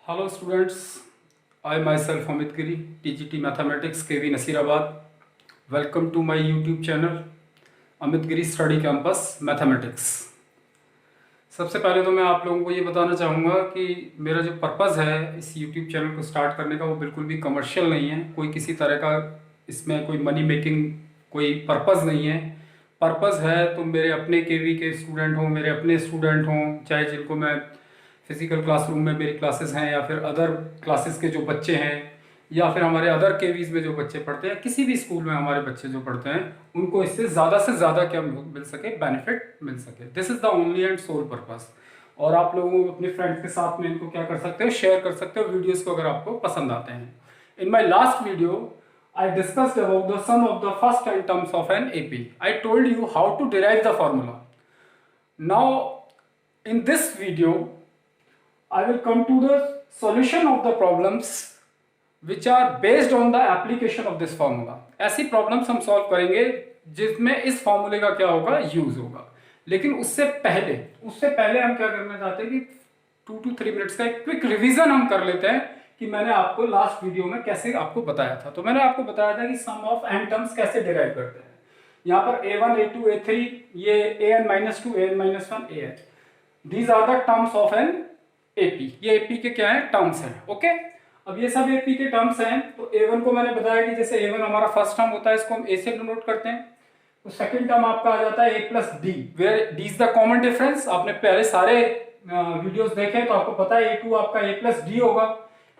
Hello students, I myself Amit Giri, TGT Mathematics KV Nasirabad. Welcome to my YouTube channel Amit Giri Study Campus Mathematics. सबसे पहले तो मैं आप लोगों को ये बताना चाहूँगा कि मेरा जो पर्पज़ है इस YouTube चैनल को स्टार्ट करने का वो बिल्कुल भी कमर्शियल नहीं है। कोई किसी तरह का इसमें कोई मनी मेकिंग कोई पर्पज़ नहीं है। पर्पज़ है तो मेरे अपने केवी के स्टूडेंट हों, मेरे अपने स्टूडेंट हों, चाहे जिनको मैं फिज़िकल क्लासरूम में मेरी क्लासेस हैं या फिर अदर क्लासेस के जो बच्चे हैं या फिर हमारे अदर केवीज़ में जो बच्चे पढ़ते हैं, किसी भी स्कूल में हमारे बच्चे जो पढ़ते हैं उनको इससे से ज़्यादा क्या मिल सके, बेनिफिट मिल सके। This is the only and sole purpose. और आप लोगों को अपने फ्रेंड्स के साथ में इनको क्या कर सकते हो, शेयर कर सकते हो वीडियोस को अगर आपको पसंद आते हैं। In my last video I discussed about the sum of the first 10 terms of an AP. I told you how to derive the formula. Now in this video I will come to the solution of the problems which are based on the application of this formula. ऐसी problems हम solve करेंगे जिसमें इस formula का क्या होगा, use होगा। लेकिन उससे पहले हम क्या करना चाहते हैं कि 2 to 3 मिनट्स का एक क्विक रिवीजन हम कर लेते हैं कि मैंने आपको लास्ट वीडियो में कैसे आपको बताया था। तो मैंने आपको बताया था कि सम ऑफ n टर्म्स कैसे डिराइव करते हैं। यहाँ पर a1 a2 a3 ये an-2 an-1 an, these are the terms of an AP। ये AP के क्या है, टर्म्स हैं। ओके, अब ये सब AP के टर्म्स हैं। तो A1 को मैंने बताया कि जैसे A1 हमारा फर्स्ट टर्म होता है, इसको हम A से डिनोट करते हैं। तो सेकंड टर्म आपका आ जाता है A plus D, where D is the common difference. आपने पहले सारे वीडियोस देखे तो आपको पता है A2 आपका A प्लस डी होगा,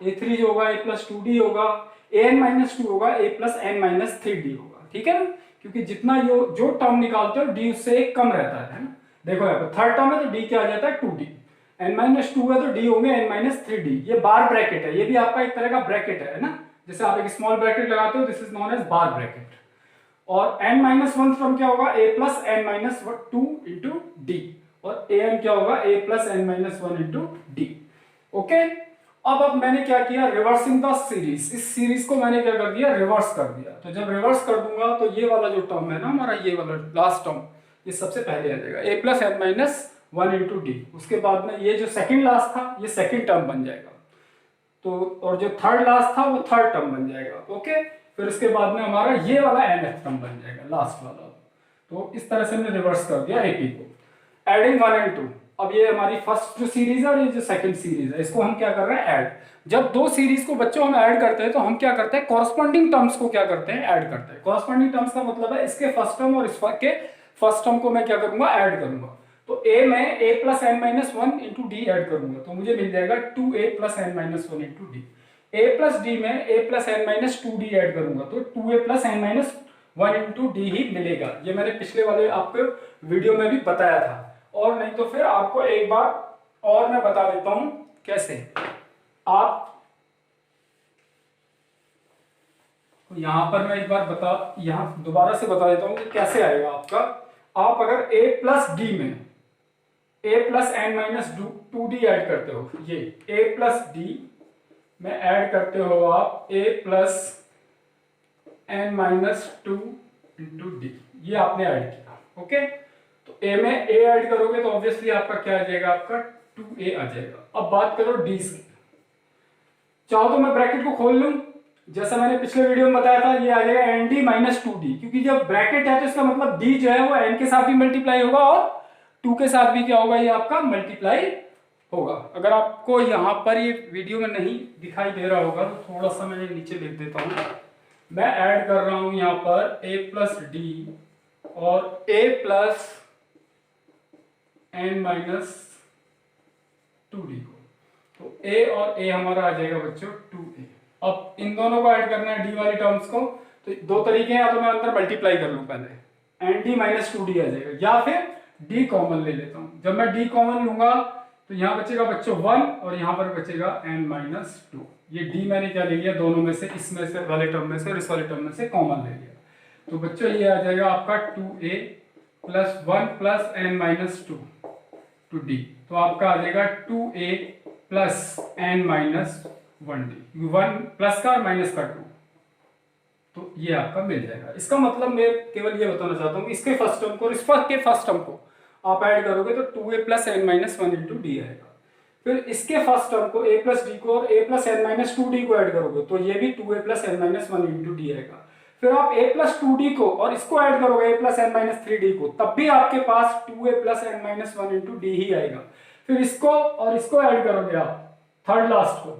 A3 जो होगा A प्लस 2D होगा, an-2 होगा A प्लस n-3D होगा। ठीक है ना, क्योंकि जितना जो टर्म निकालते हो D उससे एक कम रहता है ना। देखो यहाँ पर थर्ड टर्म है तो D क्या आ जाता है 2D, n-2 है तो D होंगे n-3D। ये बार ब्रैकेट है, ये भी आपका एक तरह का ब्रैकेट है ना। जैसे आप एक स्मॉल ब्रैकेट लगाते हो, this is known as bar bracket. और n-1 टर्म क्या होगा, A plus n-2 into D, और an क्या होगा A plus n-1 into D. Okay, अब मैंने क्या किया, रिवर्सिंग द सीरीज। इस सीरीज को मैंने क्या कर दिया, रिवर्स कर दिया। तो जब रिवर्स कर दूंगा तो ये वाला जो टर्म है ना हमारा, ये वाला लास्ट टर्म, ये सबसे पहले आ जाएगा A plus n-1 into D. उसके बाद में ये जो सेकंड लास्ट था ये सेकंड टर्म बन जाएगा, तो और जो थर्ड लास्ट था वो थर्ड टर्म बन जाएगा। ओके, फिर उसके बाद में हमारा ये वाला nth टर्म बन जाएगा, लास्ट वाला। तो इस तरह से हमने रिवर्स कर दिया AP को। एडिंग 1 एंड 2, अब ये हमारी फर्स्ट जो सीरीज है और ये जो सेकंड सीरीज है, इसको हम क्या कर रहे हैं, ऐड। जब दो सीरीज को बच्चों हम ऐड करते हैं तो हम क्या करते हैं, कॉरस्पॉन्डिंग टर्म्स को क्या करते हैं, ऐड करते हैं। कॉरस्पॉन्डिंग टर्म्स का मतलब है इसके फर्स्ट टर्म और इसके फर्स्ट टर्म को मैं क्या करूंगा, ऐड करूंगा। तो A में A plus n-1 into D add करूंगा तो मुझे मिल जाएगा 2A plus n-1 into D. A plus D में A प्लस n-2d ऐड करूंगा तो 2A plus n-1 into d ही मिलेगा। ये मैंने पिछले वाले आपको वीडियो में भी बताया था, और नहीं तो फिर आपको एक बार और मैं बता देता हूं कैसे। आप यहां पर मैं एक बार यहां दोबारा से बता देता हूं कि कैसे आएगा आपका। आप अगर A प्लस डी में A प्लस n-2d ऐड करते हो, ये A प्लस डी में ऐड करते हो आप A plus n-2 into d, ये आपने ऐड किया। ओके, तो A में A ऐड करोगे तो ऑब्वियसली आपका क्या आ जाएगा, आपका 2A आ जाएगा। अब बात करो D से, चाहो तो मैं ब्रैकेट को खोल लूं, जैसा मैंने पिछले वीडियो में बताया था, ये आ जाएगा ND-2D, क्योंकि जब ब्रैकेट है तो इसका मतलब D जो है वो n के साथ भी मल्टीप्लाई होगा और 2 के साथ भी क्या होगा, ये आपका मल्टीप्लाई होगा। अगर आपको यहाँ पर ये वीडियो में नहीं दिखाई दे रहा होगा तो थोड़ा सा मैं नीचे लिख देता हूँ। मैं ऐड कर रहा हूं यहाँ पर A प्लस डी और A प्लस n-2d को, तो A और A हमारा आ जाएगा बच्चों 2A। अब इन दोनों को ऐड करना है D वाली टर्म्स को, तो दो तरीके हैं, या तो मैं अंदर मल्टीप्लाई कर लूं पहले, ND-2d आ जाएगा, या फिर D कॉमन ले लेता हूं। जब मैं D कॉमन लूंगा तो यहाँ बचेगा बच्चों 1 और यहाँ पर बचेगा n-2। ये D मैंने क्या ले लिया, दोनों में से, इसमें से वाले टर्म में से और इस वाले टर्म में से कॉमन ले लिया। तो बच्चों ये आ जाएगा आपका 2A plus 1 plus n-2 to D, तो आपका आ जाएगा 2A प्लस n-1d, 1 प्लस का और माइनस का 2, तो ये आपका मिल जाएगा। इसका मतलब मैं केवल ये बताना चाहता हूँ कि इसके फर्स्ट टर्म को और इस के फर्स्ट टर्म को आप ऐड करोगे तो 2A plus n-1 into D आएगा। फिर इसके फर्स्ट टर्म को a प्लस डी को और a plus N minus two D को ऐड करोगे तो ये भी 2a plus N minus one into D आएगा। फिर आप a प्लस टू डी को और इसको ऐड करोगे a plus N minus three d को, तब भी आपके पास 2a plus N minus one into d ही आएगा। फिर इसको और इसको ऐड करोगे आप थर्ड लास्ट को,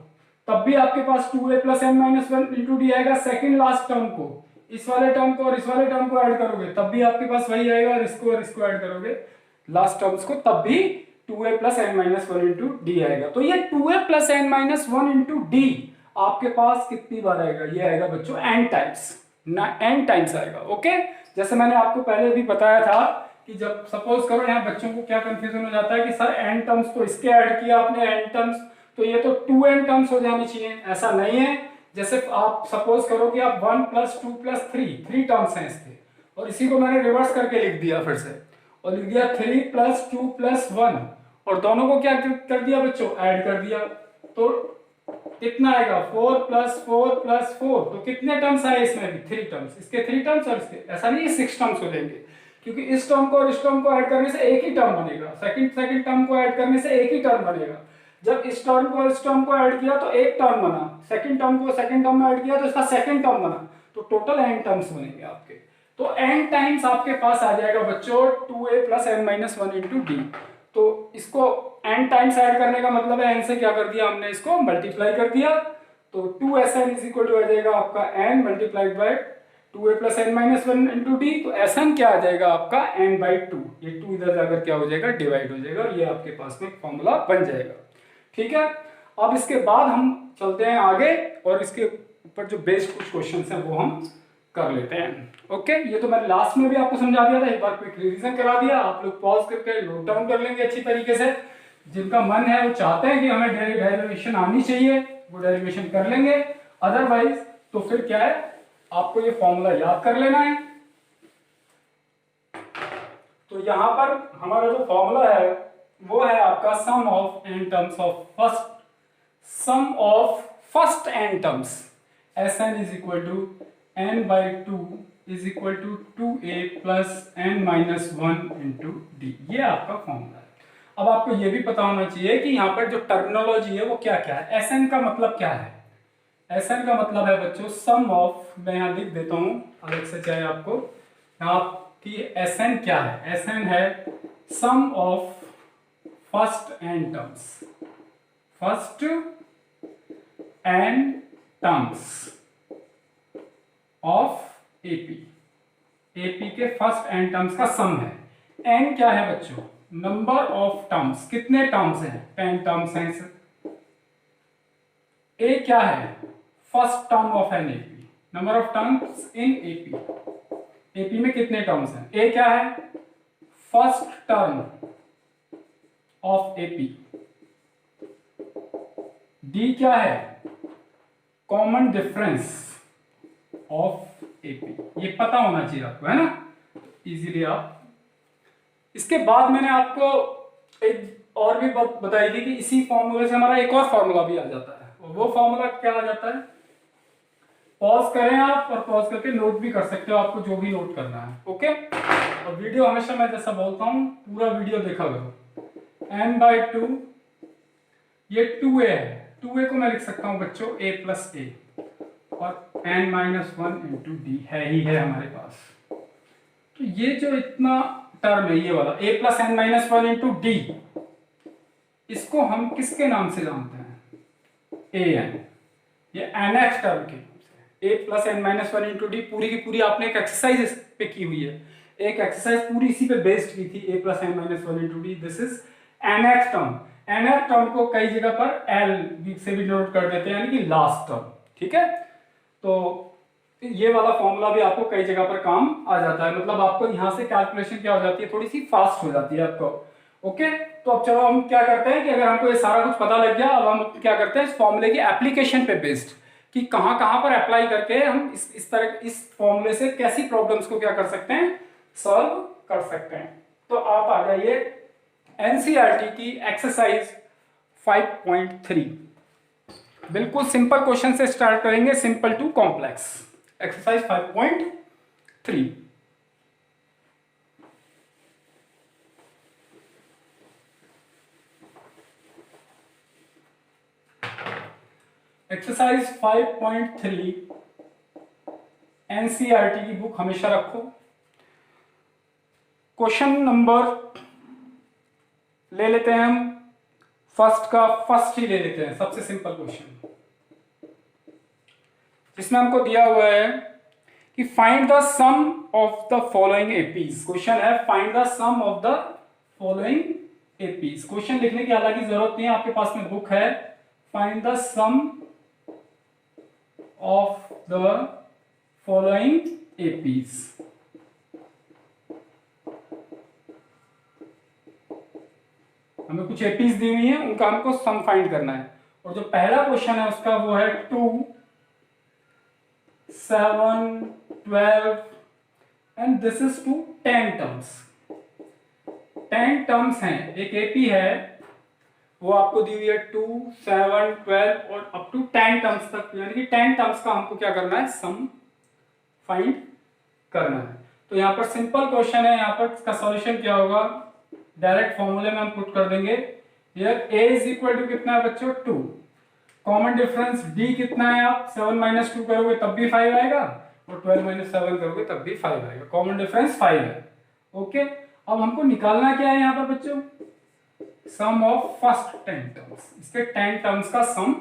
तब भी आपके पास 2a plus N minus one into D आएगा। सेकेंड लास्ट टर्म को, इस वाले टर्म को और इस वाले टर्म को ऐड करोगे तब भी आपके पास वही आएगा, और इसको ऐड करोगे लास्ट टर्म्स को तब भी 2a plus N minus one into D आएगा। तो ये 2a plus N minus one into D आपके पास कितनी बार आएगा? ये आएगा बच्चों n टाइम्स, ना n टाइम्स आएगा। ओके, जैसे मैंने आपको पहले भी बताया था कि जब सपोज करो, यहाँ बच्चों को क्या कंफ्यूजन हो जाता है कि सर n टर्म्स तो इसके ऐड किया आपने n टर्म्स, तो ये तो 2n टर्म्स हो जानी चाहिए। ऐसा नहीं है। जैसे आप सपोज करो कि आप 1 प्लस 2 प्लस 3 टर्म्स हैं इसके, और इसी को मैंने रिवर्स करके लिख दिया फिर से, और लिख दिया 3 प्लस 2 प्लस 1, और दोनों को क्या कर दिया बच्चों? ऐड कर दिया। तो कितना आएगा? 4 प्लस 4 प्लस 4। तो कितने टर्म्स आए इसमें भी? 3 टर्म्स। इसके 3 टर्म्स और इसके, ऐसा नहीं 6 टर्म्स हो जाएंगे, क्योंकि इस टर्म को और इस टर्म को ऐड करने से एक ही टर्म बनेगा। सेकंड टर्म को ऐड करने से एक ही टर्म बनेगा। जब इस टर्म को इस टर्म को ऐड किया तो एक टर्म बना, सेकंड टर्म को सेकंड टर्म में ऐड किया तो इसका सेकंड टर्म बना, तो टोटल n टर्म्स बनेंगे आपके। तो n टाइम्स आपके पास आ जाएगा बच्चों 2a plus N minus one into D. तो इसको n टाइम्स ऐड करने का मतलब है n से क्या कर दिया हमने? इसको मल्टीप्लाई कर दिया। तो 2sn इज इक्वल टू आ जाएगा आपका n multiplied by 2a plus N minus one into D. तो sn क्या आ जाएगा आपका? n by two. ये 2 इधर जाकर क्या हो जाएगा? डिवाइड हो जाएगा, और ये आपके पास में फॉर्मूला बन जाएगा। ठीक है, अब इसके बाद हम चलते हैं आगे, और इसके ऊपर जो बेस्ड कुछ क्वेश्चंस हैं वो हम कर लेते हैं। ओके, ये तो मैंने लास्ट में भी आपको समझा दिया था, एक बार क्विक रिवीजन करा दिया। आप लोग पॉज करके नोट डाउन कर लेंगे अच्छी तरीके से। जिनका मन है वो चाहते हैं कि हमें डेरिवेशन आनी चाहिए, वो डेरिवेशन कर लेंगे। अदरवाइज तो फिर क्या है, आपको ये फॉर्मूला याद कर लेना है। तो यहां पर हमारा जो फॉर्मूला है वो है आपका sum of n terms of first n terms. Sn is equal to n by two is equal to 2a plus n minus one into d. ये आपका फॉर्मूला है। अब आपको ये भी पता होना चाहिए कि यहाँ पर जो टर्मिनोलॉजी है वो क्या क्या है। Sn का मतलब क्या है? Sn का मतलब है बच्चों सम ऑफ, मैं यहाँ लिख देता हूँ अलग से चाहे आपको, आपकी Sn क्या है? Sn है sum of first n terms, first n terms of AP. AP के फर्स्ट n टर्म्स का सम है। n क्या है बच्चों? नंबर ऑफ टर्म्स, कितने टर्म्स हैं? 10 टर्म्स हैं। a क्या है? First term of an AP, number of terms in AP. AP में कितने टर्म्स हैं? a क्या है? First term of AP. D क्या है? Common difference of AP. ये पता होना चाहिए आपको, है ना, इजीली आप। इसके बाद मैंने आपको एक और भी बात बताई थी कि इसी फॉर्मूले से हमारा एक और फॉर्मूला भी आ जाता है, और वो फॉर्मूला क्या आ जाता है? पॉज करें आप, और पॉज करके नोट भी कर सकते हो आपको जो भी नोट करना है। ओके, और वीडियो हमेशा मैं जैसा बोलता हूं पूरा वीडियो देखा करो। n बाई टू, ये 2a है, 2a को मैं लिख सकता हूं बच्चों a प्लस ए, और n minus one into D है ही है हमारे पास। तो ये जो इतना टर्म है ये वाला a plus N minus one into D, इसको हम किसके नाम से जानते हैं? an। ये nth टर्म के नाम से a plus N minus one into D. पूरी की पूरी आपने एक एक्सरसाइज पे की हुई है, एक एक्सरसाइज पूरी इसी पे बेस्ड की थी, a plus N minus one into D. This is nth term. nth term को कई जगह पर l से भी नोट कर देते हैं, यानी कि लास्ट टर्म। ठीक है, तो ये वाला फॉर्मूला भी आपको कई जगह पर काम आ जाता है, मतलब आपको यहां से कैलकुलेशन क्या हो जाती है, थोड़ी सी फास्ट हो जाती है आपको। ओके, तो अब चलो हम क्या करते हैं कि अगर हमको ये सारा कुछ पता लग गया, अब हम क्या करते हैं इस फॉर्मूले की एप्लीकेशन पे बेस्ड, कि कहां कहां पर अप्लाई करके हम इस तरह इस फॉर्मूले से कैसी प्रॉब्लम्स को क्या कर सकते हैं, सॉल्व कर सकते हैं। तो आप आ जाइए एनसीईआरटी की एक्सरसाइज 5.3। बिल्कुल सिंपल क्वेश्चन से स्टार्ट करेंगे, simple to complex. Exercise 5.3। Exercise 5.3 NCERT की बुक हमेशा रखो। क्वेश्चन नंबर ले लेते हैं हम फर्स्ट का, फर्स्ट ही ले लेते हैं, सबसे सिंपल क्वेश्चन जिसमें हमको दिया हुआ है कि find the sum of the following APs. Question है find the sum of the following APs. Question लिखने की हालांकि जरूरत नहीं है, आपके पास में बुक है। Find the sum of the following APs. हमें कुछ एपीज दी हुई है, उनका हमको सम फाइंड करना है। और जो पहला क्वेश्चन है उसका वो है 2, 7, 12 and this is to 10 terms. 10 terms हैं, एक एपी है वो आपको दी हुई है 2, 7, 12 और अप टू 10 टर्म्स तक, यानी कि 10 टर्म्स का हमको क्या करना है, सम फाइंड करना है। तो यहाँ पर सिंपल क्वेश्चन है, यहाँ पर इसका सॉल्यूशन क्या होगा, डायरेक्ट फॉर्मूले में हम पुट कर देंगे। Here a is equal to कितना है बच्चों, 2। कॉमन डिफरेंस d कितना है, आप 7 माइनस 2 करोगे तब भी 5 आएगा और 12 माइनस 7 करोगे तब भी 5 आएगा। कॉमन डिफरेंस 5 है। ओके, अब हमको निकालना क्या है यहाँ पर बच्चों, सम ऑफ फर्स्ट 10 टर्म्स। इसके 10 टर्म्स का सम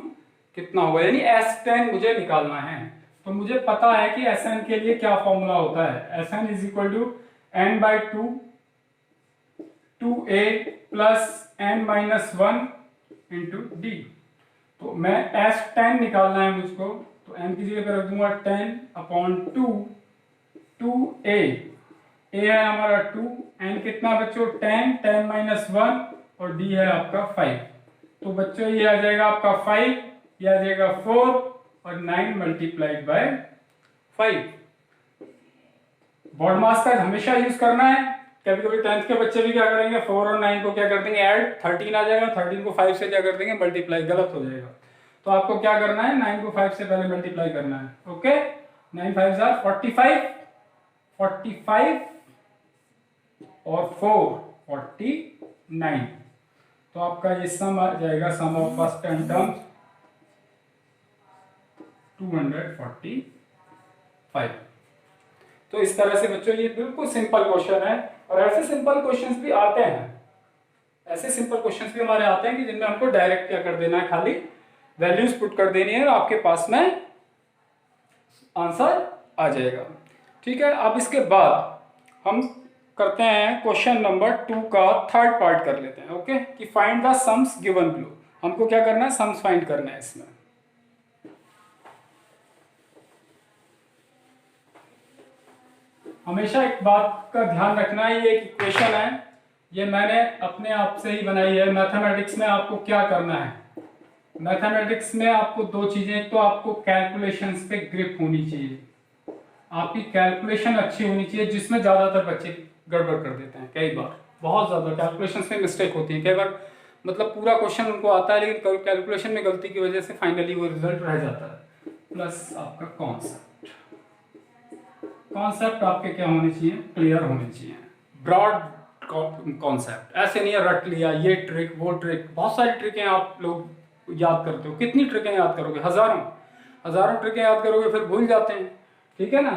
कितना होगा, यानी S10 मुझे निकालना है। तो मुझे पता है कि Sn के लिए क्या फॉर्मूला होता है, Sn is equal to n/2 2a plus n minus 1 into D. तो मैं S10 निकालना है मुझको, तो n की जगह पर रख दूंगा 10/2 2a। a है हमारा 2, n कितना बच्चों 10, 10 माइनस 1 और d है आपका 5। तो बच्चों ये आ जाएगा आपका 5, ये आ जाएगा 4 और 9 मल्टीप्लाइड बाय 5। बॉड मास का हमेशा यूज करना है। कभी कभी 10th के बच्चे भी क्या करेंगे, 4 और 9 को क्या कर देंगे ऐड, 13 आ जाएगा, 13 को 5 से क्या कर देंगे मल्टीप्लाई, गलत हो जाएगा। तो आपको क्या करना है, 9 को 5 से पहले मल्टीप्लाई करना है। ओके, 9 5 जार 45, 45 और 4 49। तो आपका ये सम आ जाएगा, सम ऑफ फर्स्ट 10 टर्म्स 245। तो इस तरह से बच्चों ये बिल्कुल सिंपल क्वेश्चन है। और ऐसे सिंपल क्वेश्चंस भी आते हैं, ऐसे सिंपल क्वेश्चंस भी हमारे आते हैं कि जिनमें हमको डायरेक्ट क्या कर देना है, खाली वैल्यूज पुट कर देनी है और आपके पास में आंसर आ जाएगा। ठीक है, अब इसके बाद हम करते हैं क्वेश्चन नंबर 2 का थर्ड पार्ट कर लेते हैं। ओके, कि find the sums given below. हमको क्या करना है, सम्स फाइंड करना है इसमें। हमेशा एक बात का ध्यान रखना है, ये एक इक्वेशन है, ये मैंने अपने आप से ही बनाई है। मैथमेटिक्स में आपको क्या करना है, मैथमेटिक्स में आपको दो चीजें, तो आपको कैलकुलेशंस पे ग्रिप होनी चाहिए, आपकी कैलकुलेशन अच्छी होनी चाहिए, जिसमें ज्यादातर बच्चे गड़बड़ कर देते हैं। कई बार बहुत ज्यादा कैलकुलेशंस में मिस्टेक होती है, कई बार मतलब पूरा क्वेश्चन उनको आता है लेकिन कैलकुलेशन में गलती की वजह से फाइनली वो रिजल्ट रह जाता है। प्लस आपका कॉन्सेप्ट, कॉन्सेप्ट आपके क्या होने चाहिए, क्लियर होने चाहिए, ब्रॉड कॉन्सेप्ट। ऐसे नहीं है रट लिया, ये ट्रिक वो ट्रिक, बहुत सारी ट्रिकें आप लोग याद करते हो। कितनी ट्रिकें याद करोगे, हजारों ट्रिकें याद करोगे, फिर भूल जाते हैं। ठीक है ना,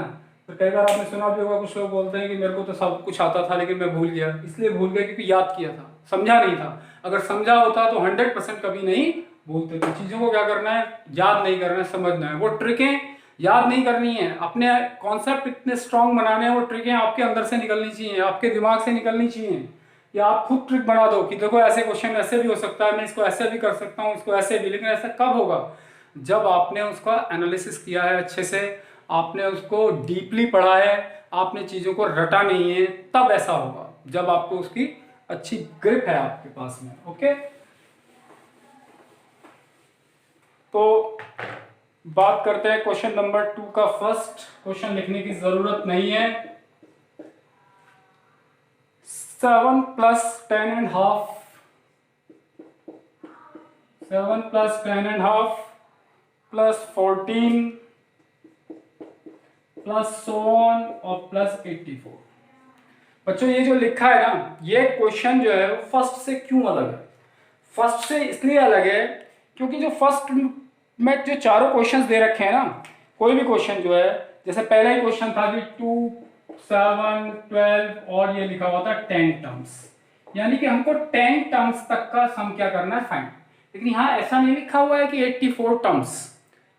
तो कई बार आपने सुना भी होगा, कुछ लोग बोलते हैं कि मेरे को तो सब कुछ आता था लेकिन मैं भूल गया। इसलिए भूल गया क्योंकि याद किया था, समझा नहीं था। अगर समझा होता तो 100% कभी नहीं भूलते। तो चीज़ों को क्या करना है, याद नहीं करना है, समझना है। वो ट्रिकें याद नहीं करनी है, अपने कॉन्सेप्ट इतने स्ट्रांग बनाने हैं, वो ट्रिकें आपके अंदर से निकलनी चाहिए, आपके दिमाग से निकलनी चाहिए। या आप खुद ट्रिक बना दो कि देखो ऐसे क्वेश्चन ऐसे भी हो सकता है, मैं इसको ऐसे भी कर सकता हूँ, इसको ऐसे भी। लेकिन ऐसा कब होगा, जब आपने उसका एनालिसिस किया है अच्छे से, आपने उसको डीपली पढ़ा है, आपने चीज़ों को रटा नहीं है, तब ऐसा होगा जब आपको उसकी अच्छी ग्रिप है आपके पास में। ओके, तो बात करते हैं क्वेश्चन नंबर 2 का। फर्स्ट क्वेश्चन लिखने की जरूरत नहीं है। 7 plus 10.5, 7 plus 10.5 plus 14 plus so on और प्लस 84। बच्चों ये जो लिखा है ना, ये क्वेश्चन जो है वो फर्स्ट से क्यों अलग है, फर्स्ट से इसलिए अलग है क्योंकि जो फर्स्ट मैं जो चारों क्वेश्चंस दे रखे हैं ना, कोई भी क्वेश्चन जो है, जैसे पहला ही क्वेश्चन था कि 2, 7, 12 और ये लिखा हुआ था 10 टर्म्स, यानी कि हमको 10 टर्म्स तक का सम क्या करना है, फाइंड। लेकिन यहाँ ऐसा नहीं लिखा हुआ है कि 84 टर्म्स,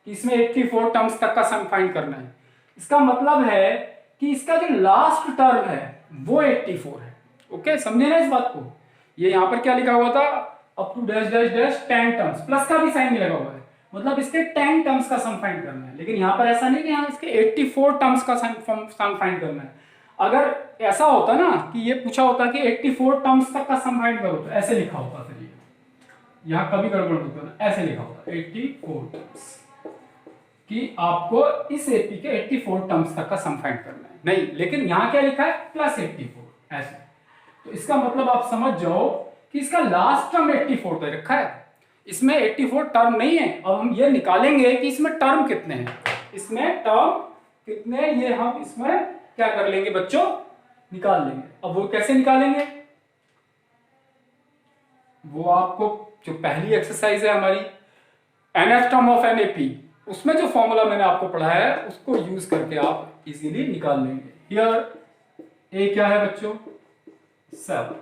इसमें 84 टर्म्स तक का सम फाइंड करना है। इसका मतलब है कि इसका जो लास्ट टर्म है वो 84 है। ओके, समझे ना इस बात को। ये यहाँ पर क्या लिखा हुआ था, up to dash dash dash 10 terms, plus का भी साइन लगा हुआ है, मतलब इसके 10 टर्म्स का सम फाइंड करना है। लेकिन यहाँ पर ऐसा नहीं कि यहाँ इसके 84 टर्म्स का सम फाइंड करना है। अगर ऐसा होता ना कि ये पूछा होता कि 84 टर्म्स तक का सम फाइंड करो, तो ऐसे लिखा होता, फिर ये यहाँ कभी गड़बड़ होता ना, ऐसे लिखा होता 84 टर्म्स, कि आपको इस एपी के 84 टर्म्स तक का सम फाइंड करना है। नहीं, लेकिन यहाँ क्या लिखा है, प्लस 84 ऐसे। तो इसका मतलब आप समझ जाओ कि इसका लास्ट टर्म 84 दे रखा है, इसमें 84 टर्म नहीं है। अब हम ये निकालेंगे कि इसमें टर्म कितने हैं, इसमें टर्म कितने, ये हम इसमें क्या कर लेंगे बच्चों, निकाल लेंगे। अब वो कैसे निकालेंगे, वो आपको जो पहली एक्सरसाइज है हमारी nth term of an AP, उसमें जो फॉर्मूला मैंने आपको पढ़ाया है उसको यूज करके आप इजीली निकाल लेंगे। हियर ए क्या है बच्चों, 7,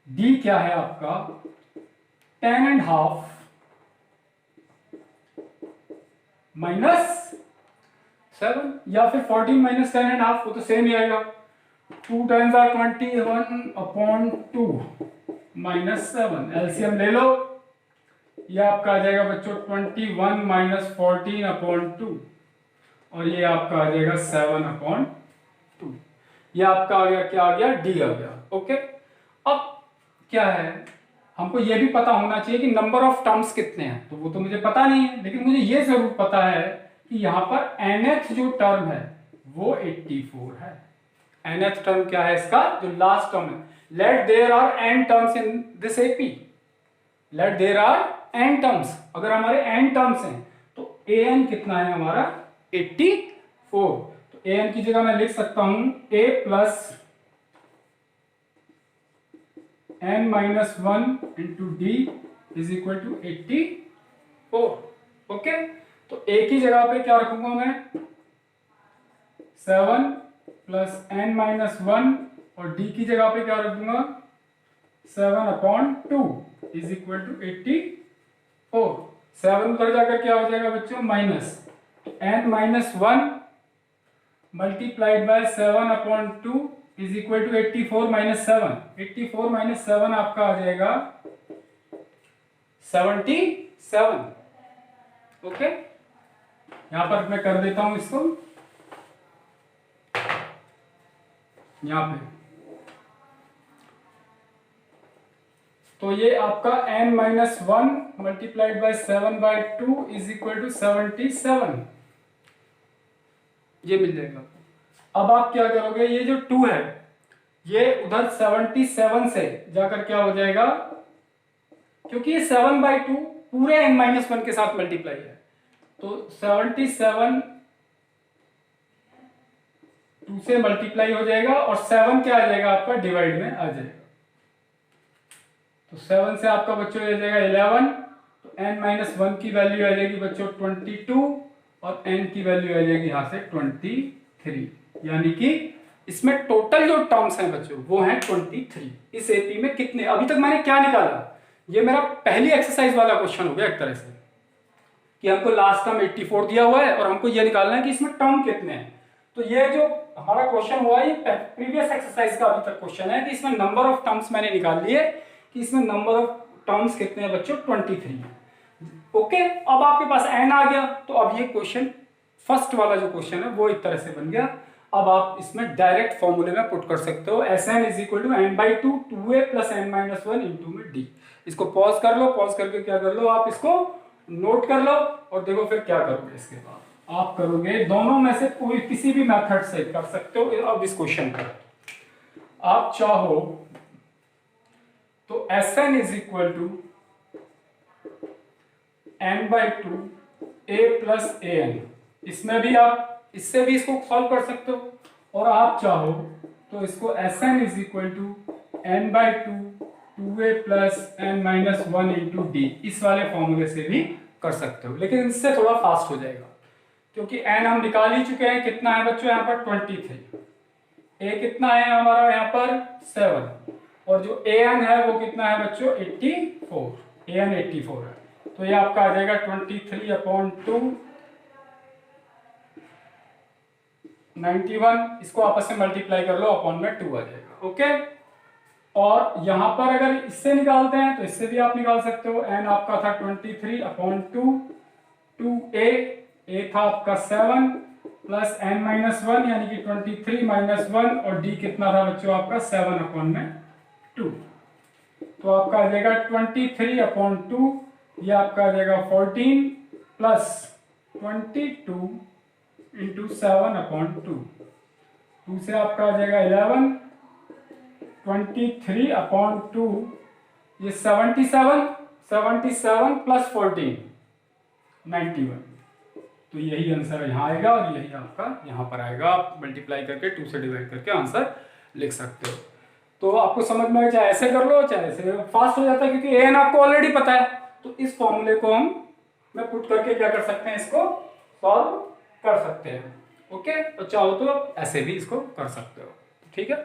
डी क्या है आपका 10.5 माइनस 7, या फिर 14 माइनस 10.5, वो तो सेम ही आएगा। 2 टाइम्स आर 21/2 माइनस 7, एलसीएम ले लो, ये आपका आ जाएगा बच्चों 21 माइनस 14/2, और ये आपका आ जाएगा 7/2। ये आपका आ गया, क्या आ गया, डी आ गया। ओके, अब क्या है, हमको ये भी पता होना चाहिए कि नंबर ऑफ टर्म्स कितने हैं, तो वो तो मुझे पता नहीं है, लेकिन मुझे ये जरूर पता है कि यहाँ पर nth जो टर्म है वो 84 है। nth टर्म क्या है इसका, जो लास्ट टर्म है। Let there are n terms in this AP, let there are n terms, अगर हमारे n टर्म्स हैं तो an कितना है हमारा 84। तो an की जगह मैं लिख सकता हूं a plus n minus 1 into D is equal to 84। Okay, तो a की जगह पे क्या रखूंगा मैं, 7 प्लस n माइनस 1, और d की जगह पे क्या रखूंगा 7/2 इज इक्वल टू 84। 7 उधर जाकर क्या हो जाएगा बच्चों, minus n minus 1 multiplied by 7/2 is equal to 84 minus 7। 84 minus 7 आपका आ जाएगा 77। ओके, यहां पर मैं कर देता हूं इसको, यहां पे तो ये आपका n minus 1 multiplied by 7/2 is equal to 77, ये मिल जाएगा। अब आप क्या करोगे, ये जो 2 है ये उधर 77 से जाकर क्या हो जाएगा, क्योंकि ये 7/2 पूरे n माइनस 1 के साथ मल्टीप्लाई है, तो 77 2 से मल्टीप्लाई हो जाएगा, और 7 क्या आ जाएगा आपका, डिवाइड में आ जाएगा। तो 7 से आपका बच्चों आ जाएगा 11, तो n माइनस 1 की वैल्यू आ जाएगी बच्चों 22, और n की वैल्यू आ जाएगी यहां से 23, यानी कि इसमें टोटल जो टर्म्स हैं बच्चों वो हैं 23। इस एपी में कितने, अभी तक मैंने क्या निकाला, ये मेरा पहली एक्सरसाइज वाला क्वेश्चन हो गया एक तरह से, कि हमको लास्ट टर्म 84 दिया हुआ है और हमको ये निकालना है कि इसमें टर्म कितने हैं। तो ये जो हमारा क्वेश्चन हुआ, ये प्रीवियस एक्सरसाइज का अभी तक क्वेश्चन है कि इसमें नंबर ऑफ टर्म्स मैंने निकाल लिए, कि इसमें नंबर ऑफ टर्म्स कितने हैं बच्चों, 23। ओके, अब आपके पास n आ गया, तो अब ये क्वेश्चन फर्स्ट वाला जो क्वेश्चन है वो एक तरह से बन गया। अब आप इसमें डायरेक्ट फॉर्मूले में पुट कर सकते हो, Sn is equal to n/2 2a plus n minus 1 into में d। इसको पॉज कर लो, पॉज करके क्या कर लो, आप इसको नोट कर लो, और देखो फिर क्या करोगे। इसके बाद आप करोगे, दोनों में से कोई किसी भी मेथड से कर सकते हो। अब इस क्वेश्चन का आप चाहो तो Sn is equal to n/2 a plus an, इसमें भी आप इससे भी इसको सॉल्व कर सकते हो, और आप चाहो तो इसको Sn is equal to n/2 2a plus n minus 1 into D, इस वाले फॉर्मूले से भी कर सकते हो, लेकिन इससे थोड़ा फास्ट हो जाएगा क्योंकि एन हम निकाल ही चुके हैं। कितना है बच्चों यहाँ पर 23, ए कितना है हमारा यहाँ पर 7, और जो ए एन है वो कितना है बच्चों 84, ए एन 84 है। तो ये आपका आ जाएगा 23/2 91, इसको आपस में मल्टीप्लाई कर लो, अपॉन में 2 आ जाएगा। ओके, और यहां पर अगर इससे निकालते हैं तो इससे भी आप निकाल सकते हो। एन आपका था 23/2, 2a था आपका 7 प्लस n-1 यानी कि 23 - 1, और d कितना था बच्चों आपका 7/2। तो आपका आ जाएगा 23/2, ये आपका आ जाएगा 14 प्लस 22 इंटू 7/2, 2 से आपका आ जाएगा 11, 23/2, ये 77 प्लस 14 91। तो यही आंसर यहाँ आएगा और यही आपका यहाँ पर आएगा। आप मल्टीप्लाई करके 2 से डिवाइड करके आंसर लिख सकते हो। तो आपको समझ में आए, चाहे ऐसे कर लो चाहे ऐसे, फास्ट हो जाता है क्योंकि एन आपको ऑलरेडी पता है। तो इस फॉर्मूले को हम मैं पुट करके क्या कर सकते हैं, इसको सॉल्व कर सकते हैं। ओके, तो चाहो तो ऐसे भी इसको कर सकते हो, ठीक है,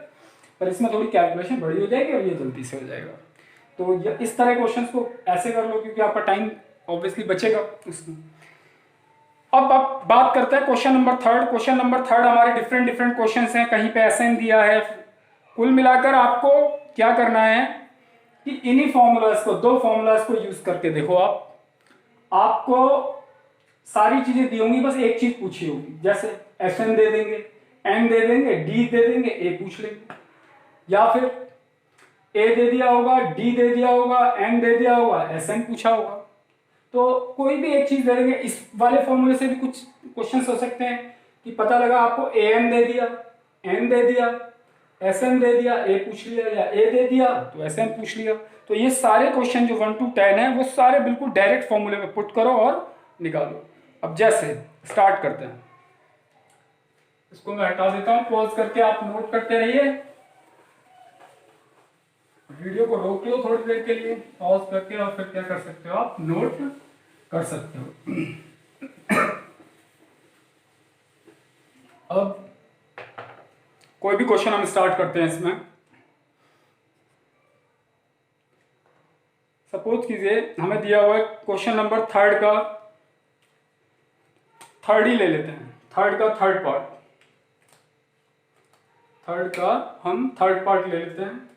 पर इसमें थोड़ी कैलकुलेशन बड़ी हो जाएगी और ये जल्दी से हो जाएगा। तो इस तरह क्वेश्चंस को ऐसे कर लो क्योंकि आपका टाइम ऑब्वियसली बचेगा उसमें। अब आप बात करते हैं क्वेश्चन नंबर 3। क्वेश्चन नंबर 3 हमारे डिफरेंट क्वेश्चंस हैं, कहीं पे एसएन दिया है। कुल मिलाकर आपको क्या करना है कि इन्हीं फॉर्मूलाज को, 2 फॉर्मूलाज को यूज करके देखो। आपको सारी चीजें दी होंगी, बस एक चीज पूछी होगी, जैसे एसएन दे देंगे, एन दे देंगे, डी दे देंगे, ए पूछ लेंगे, या फिर ए दे दिया होगा, डी दे दिया होगा, एन दे दिया होगा, एसएन पूछा होगा। तो कोई भी एक चीज दे देंगे। इस वाले फॉर्मूले से भी कुछ क्वेश्चंस हो सकते हैं कि पता लगा आपको ए एन दे दिया, एन दे दिया, एस एन दे दिया, ए पूछ लिया, या ए दे दिया तो एस एन पूछ लिया। तो ये सारे क्वेश्चन जो 1 to 10 है वो सारे बिल्कुल डायरेक्ट फॉर्मूले में पुट करो और निकालो। अब जैसे स्टार्ट करते हैं, इसको मैं हटा देता हूं, पॉज करके आप नोट करते रहिए। वीडियो को रोक लो थोड़ी देर के लिए, पॉज करके, और फिर क्या कर सकते हो, आप नोट कर सकते हो। अब कोई भी क्वेश्चन हम स्टार्ट करते हैं इसमें। सपोज कीजिए हमें दिया हुआ है क्वेश्चन नंबर 3 का थर्ड ही ले लेते हैं, थर्ड का थर्ड पार्ट, थर्ड का हम थर्ड पार्ट ले लेते हैं।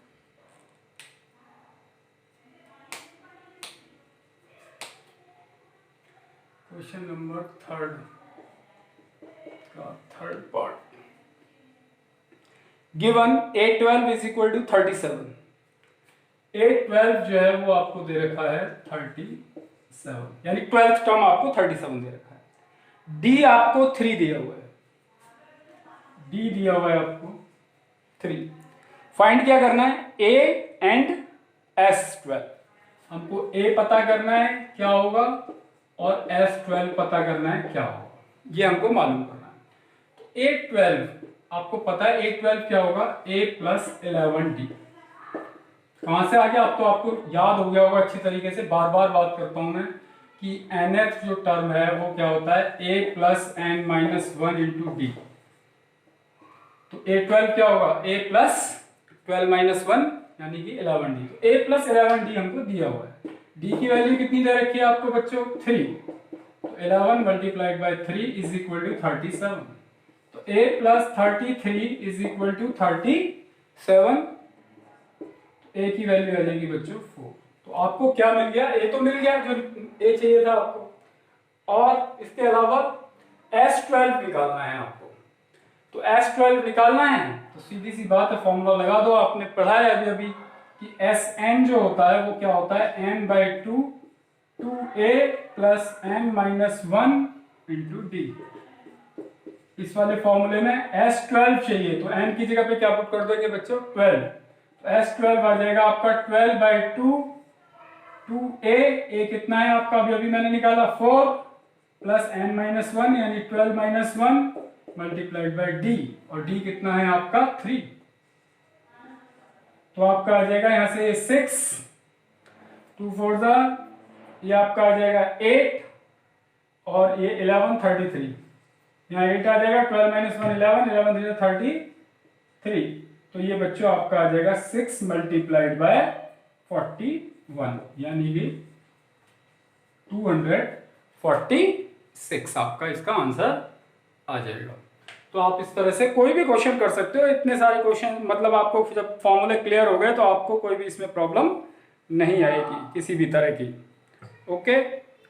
क्वेश्चन नंबर 3 का third part, given 812 is equal to 37। 812 जो है वो आपको दे रखा है 37, यानी 12th टर्म आपको 37 दे रखा है। डी आपको 3 दिया हुआ है, डी दिया हुआ है आपको 3। फाइंड क्या करना है, ए एंड S12। हमको ए पता करना है क्या होगा और S12 पता करना है क्या होगा, ये हमको मालूम करना है। तो 812 आपको पता है, 812 क्या होगा, a + 11d। कहां से आ गया, अब तो आपको याद हो गया होगा अच्छी तरीके से। बार बार बात करता हूं मैं कि nth जो टर्म है वो क्या होता है, a + n-1 × d। तो 812 क्या होगा, a + 12 - 1 यानी कि 11d। तो a + 11d हमको दिया हुआ है। d की वैल्यू कितनी दे रखी है आपको बच्चों, 3। तो 11 × 3 = 37। तो a + 33 = 37। a की वैल्यू आ जाएगी बच्चों 4। तो आपको क्या मिल गया, a तो मिल गया जो a चाहिए था आपको, और इसके अलावा S12 निकालना है आपको। तो S12 निकालना है तो सीधी सी बात है, फॉर्मूला लगा दो। आपने पढ़ा है अभी अभी कि Sn जो होता है वो क्या होता है, n/2 2a + n-1 × d। इस वाले फॉर्मूले में S12 चाहिए तो n की जगह पे क्या पुट कर दोगे बच्चों, 12। तो S12 आ जाएगा आपका 12/2 2a, a कितना है आपका, अभी मैंने निकाला 4 + n-1 यानी 12 - 1 × d, और d कितना है आपका 3। तो आपका आ जाएगा यहां से 6, 2 4 ये आपका आ जाएगा 8 और ये 11 33, यहाँ 8 आ जाएगा, 12 - 1 11, 11 3 33, तो ये बच्चों आपका आ जाएगा 6 × 41, यानी कि 246 आपका इसका आंसर आ जाएगा। तो आप इस तरह से कोई भी क्वेश्चन कर सकते हो, इतने सारे क्वेश्चन, मतलब आपको जब फॉर्मूले क्लियर हो गए तो आपको कोई भी इसमें प्रॉब्लम नहीं आएगी किसी भी तरह की। ओके,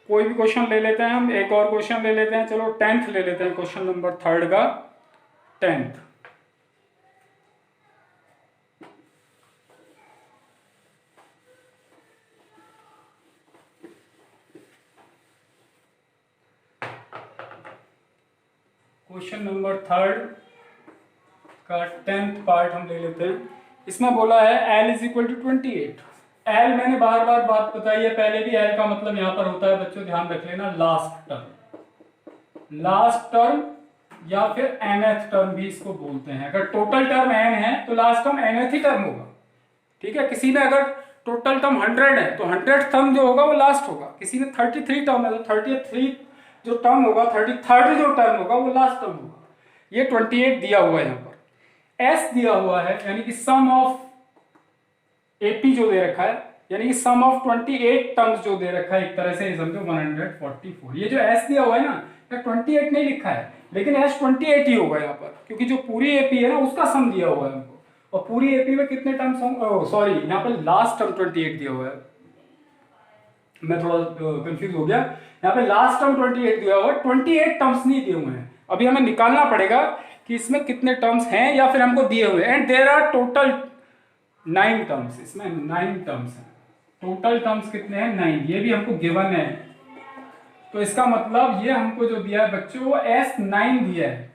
कोई भी क्वेश्चन ले लेते हैं हम, एक और क्वेश्चन ले लेते हैं। चलो 10th ले लेते हैं, क्वेश्चन नंबर 3 का 10th। क्वेश्चन नंबर 3 का 10th पार्ट हम ले लेते हैं। इसमें बोला है L = 28। L मैंने बार बार बात बताई है पहले भी, L का मतलब यहाँ पर होता है बच्चों, ध्यान रख लेना, लास्ट टर्म या फिर nth टर्म भी इसको बोलते हैं। अगर टोटल टर्म n है तो लास्ट टर्म nth ही टर्म होगा। ठीक है, किसी में अगर टोटल टर्म 100 है तो 100th टर्म जो होगा वो लास्ट होगा। किसी में 33 टर्म है तो 33 जो टर्म होगा, 33rd जो टर्म होगा वो लास्ट टर्म होगा। ये 28 दिया हुआ है यहाँ पर, S दिया हुआ है, यानी कि सम ऑफ AP जो दे रखा है, यानी कि सम ऑफ 28 टर्म्स जो दे रखा है, एक तरह से समझो 144। ये जो S दिया हुआ है ना, 28 नहीं लिखा है, लेकिन S 28 ही होगा यहाँ पर, क्योंकि जो पूरी AP है ना उसका सम दिया हुआ है हमको, और पूरी AP में कितने टर्म्स होंगे, सॉरी यहाँ पर लास्ट टर्म 28 दिया हुआ है, मैं थोड़ा कंफ्यूज हो गया। यहाँ पे लास्ट टर्म 28 दिया हुआ है, 28 टर्म्स नहीं दिए हुए हैं। अभी हमें निकालना पड़ेगा कि इसमें कितने टर्म्स हैं, या फिर हमको दिए हुए, and there are total 9 terms, इसमें 9 टर्म्स हैं। टोटल टर्म्स कितने हैं, 9, ये भी हमको गिवन है। तो इसका मतलब ये हमको जो दिया है बच्चों वो S9 दिया है,